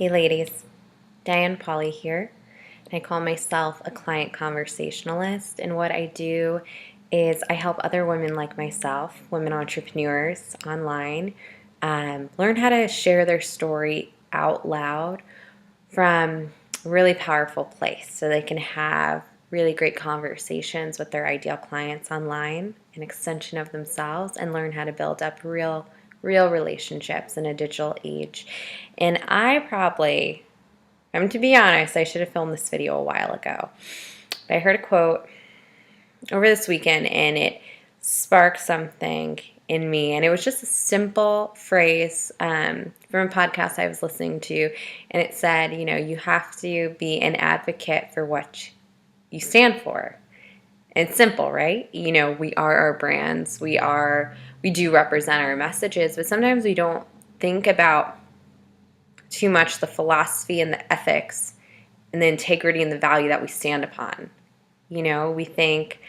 Hey ladies, Diane Polly here. I call myself a client conversationalist, and what I do is I help other women like myself, women entrepreneurs online, learn how to share their story out loud from a really powerful place so they can have really great conversations with their ideal clients online, an extension of themselves, and learn how to build up real relationships in a digital age. And to be honest, I should have filmed this video a while ago. But I heard a quote over this weekend and it sparked something in me. And it was just a simple phrase from a podcast I was listening to. And it said, you have to be an advocate for what you stand for. And it's simple, right? We are our brands. We do represent our messages, but sometimes we don't think about too much the philosophy and the ethics and the integrity and the value that we stand upon. We think,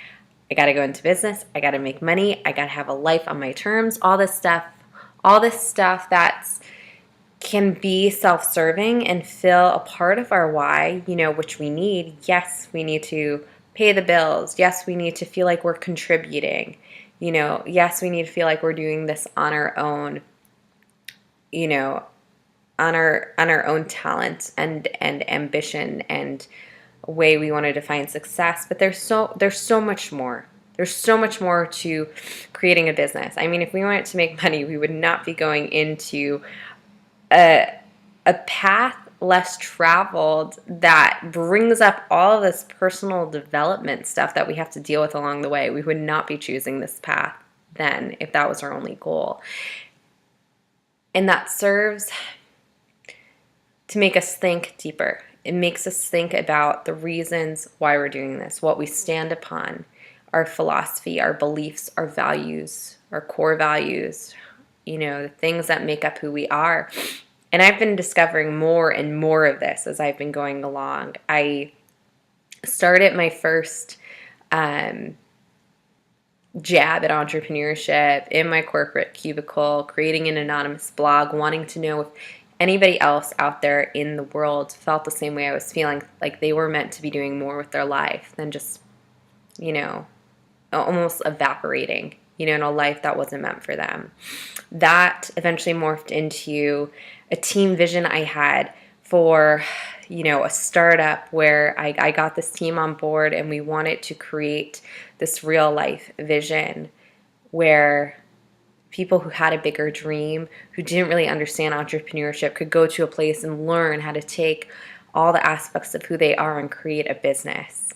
I got to go into business, I got to make money, I got to have a life on my terms, all this stuff that can be self-serving and fill a part of our why, which we need. Yes, we need to pay the bills. Yes, we need to feel like we're contributing. Yes, we need to feel like we're doing this on our own, on our own talent and ambition and way we want to define success. But there's so much more. There's so much more to creating a business. I mean, if we wanted to make money, we would not be going into a path less traveled that brings up all of this personal development stuff that we have to deal with along the way. We would not be choosing this path then if that was our only goal. And that serves to make us think deeper. It makes us think about the reasons why we're doing this, what we stand upon, our philosophy, our beliefs, our values, our core values, the things that make up who we are. And I've been discovering more and more of this as I've been going along. I started my first jab at entrepreneurship in my corporate cubicle, creating an anonymous blog, wanting to know if anybody else out there in the world felt the same way I was feeling, like they were meant to be doing more with their life than just, almost evaporating, in a life that wasn't meant for them. That eventually morphed into a team vision I had for, a startup where I got this team on board and we wanted to create this real life vision where people who had a bigger dream, who didn't really understand entrepreneurship, could go to a place and learn how to take all the aspects of who they are and create a business.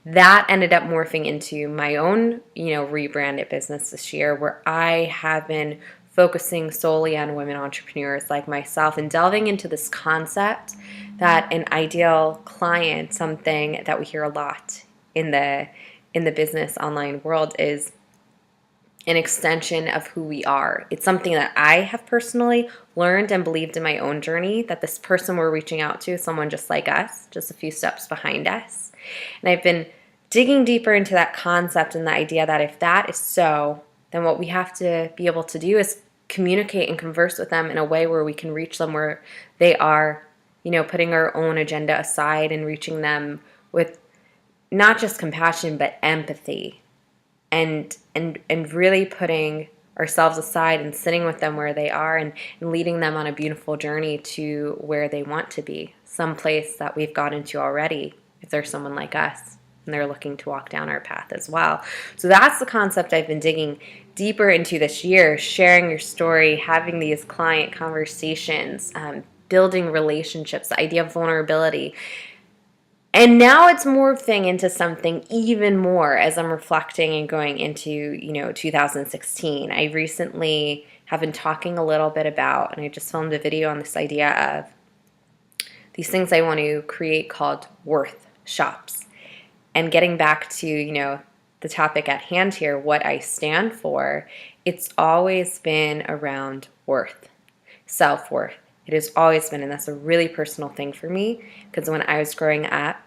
That ended up morphing into my own, rebranded business this year, where I have been focusing solely on women entrepreneurs like myself and delving into this concept that an ideal client, something that we hear a lot in the business online world, is an extension of who we are. It's something that I have personally learned and believed in my own journey, that this person we're reaching out to is someone just like us, just a few steps behind us. And I've been digging deeper into that concept and the idea that if that is so, then what we have to be able to do is communicate and converse with them in a way where we can reach them where they are, putting our own agenda aside and reaching them with not just compassion, but empathy. And really putting ourselves aside and sitting with them where they are and leading them on a beautiful journey to where they want to be, someplace that we've gotten to already, if there's someone like us and they're looking to walk down our path as well. So that's the concept I've been digging deeper into this year, sharing your story, having these client conversations, building relationships, the idea of vulnerability. And now it's morphing into something even more as I'm reflecting and going into, 2016. I recently have been talking a little bit about, and I just filmed a video on this idea of these things I want to create called worth shops. And getting back to, the topic at hand here, what I stand for, it's always been around worth, self-worth. It has always been, and that's a really personal thing for me, because when I was growing up,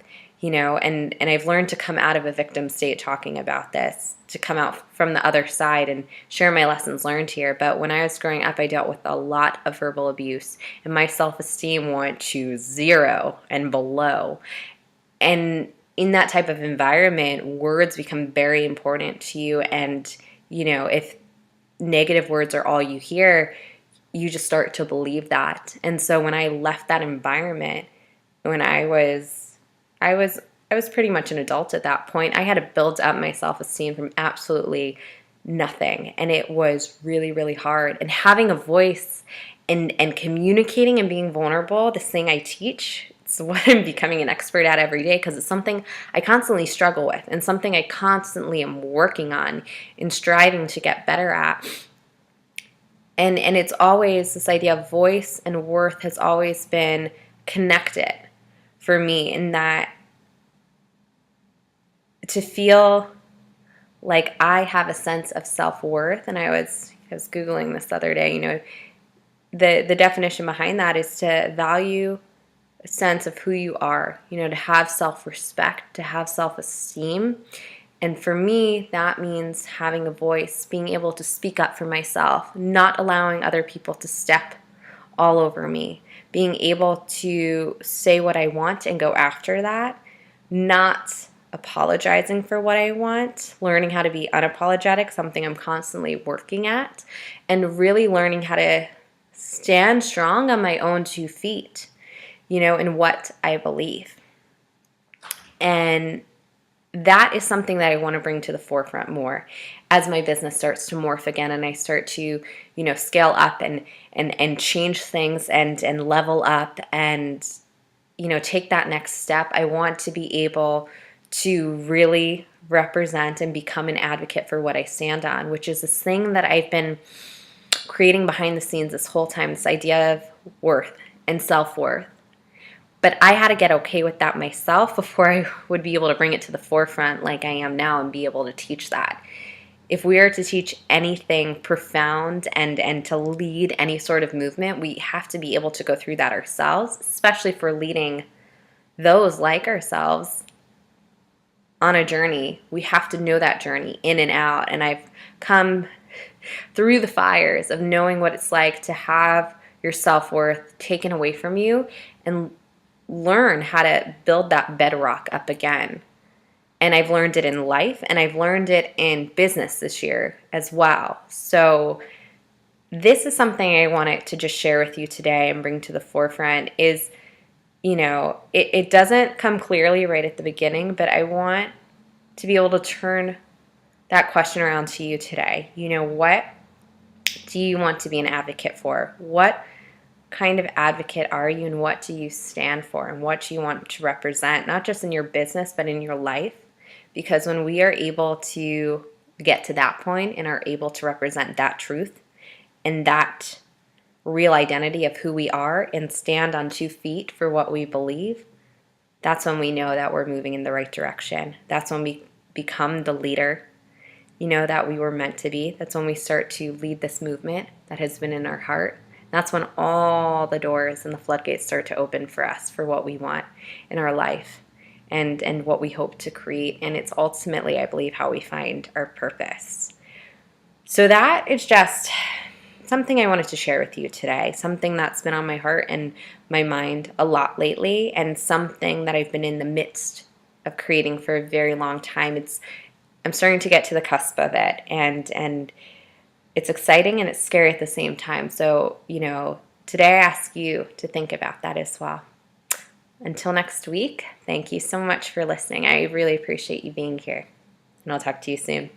and I've learned to come out of a victim state talking about this, to come out from the other side and share my lessons learned here. But when I was growing up, I dealt with a lot of verbal abuse, and my self-esteem went to 0 and below. And in that type of environment, words become very important to you. And, if negative words are all you hear, you just start to believe that. And so when I left that environment, when I was pretty much an adult at that point, I had to build up my self-esteem from absolutely nothing. And it was really, really hard. And having a voice and communicating and being vulnerable, this thing I teach, it's what I'm becoming an expert at every day, because it's something I constantly struggle with and something I constantly am working on and striving to get better at. And it's always this idea of voice and worth has always been connected for me, in that to feel like I have a sense of self-worth. And I was Googling this the other day, the definition behind that is to value a sense of who you are, to have self-respect, to have self-esteem. And for me, that means having a voice, being able to speak up for myself, not allowing other people to step all over me, being able to say what I want and go after that, not apologizing for what I want, learning how to be unapologetic, something I'm constantly working at, and really learning how to stand strong on my own 2 feet, in what I believe. And that is something that I want to bring to the forefront more as my business starts to morph again, and I start to, scale up and change things and level up and, take that next step. I want to be able to really represent and become an advocate for what I stand on, which is this thing that I've been creating behind the scenes this whole time, this idea of worth and self-worth. But I had to get okay with that myself before I would be able to bring it to the forefront like I am now and be able to teach that. If we are to teach anything profound and to lead any sort of movement, we have to be able to go through that ourselves, especially for leading those like ourselves on a journey. We have to know that journey in and out. And I've come through the fires of knowing what it's like to have your self-worth taken away from you and learn how to build that bedrock up again. And I've learned it in life, and I've learned it in business this year as well. So this is something I wanted to just share with you today and bring to the forefront is, it doesn't come clearly right at the beginning, but I want to be able to turn that question around to you today. What do you want to be an advocate for? What kind of advocate are you, and what do you stand for, and what do you want to represent, not just in your business but in your life? Because when we are able to get to that point and are able to represent that truth and that real identity of who we are and stand on 2 feet for what we believe, that's when we know that we're moving in the right direction. That's when we become the leader, that we were meant to be. That's when we start to lead this movement that has been in our heart. That's when all the doors and the floodgates start to open for us for what we want in our life and what we hope to create. And it's ultimately, I believe, how we find our purpose. So that is just something I wanted to share with you today, something that's been on my heart and my mind a lot lately, and something that I've been in the midst of creating for a very long time. I'm starting to get to the cusp of it, and it's exciting and it's scary at the same time. So, today I ask you to think about that as well. Until next week, thank you so much for listening. I really appreciate you being here, and I'll talk to you soon.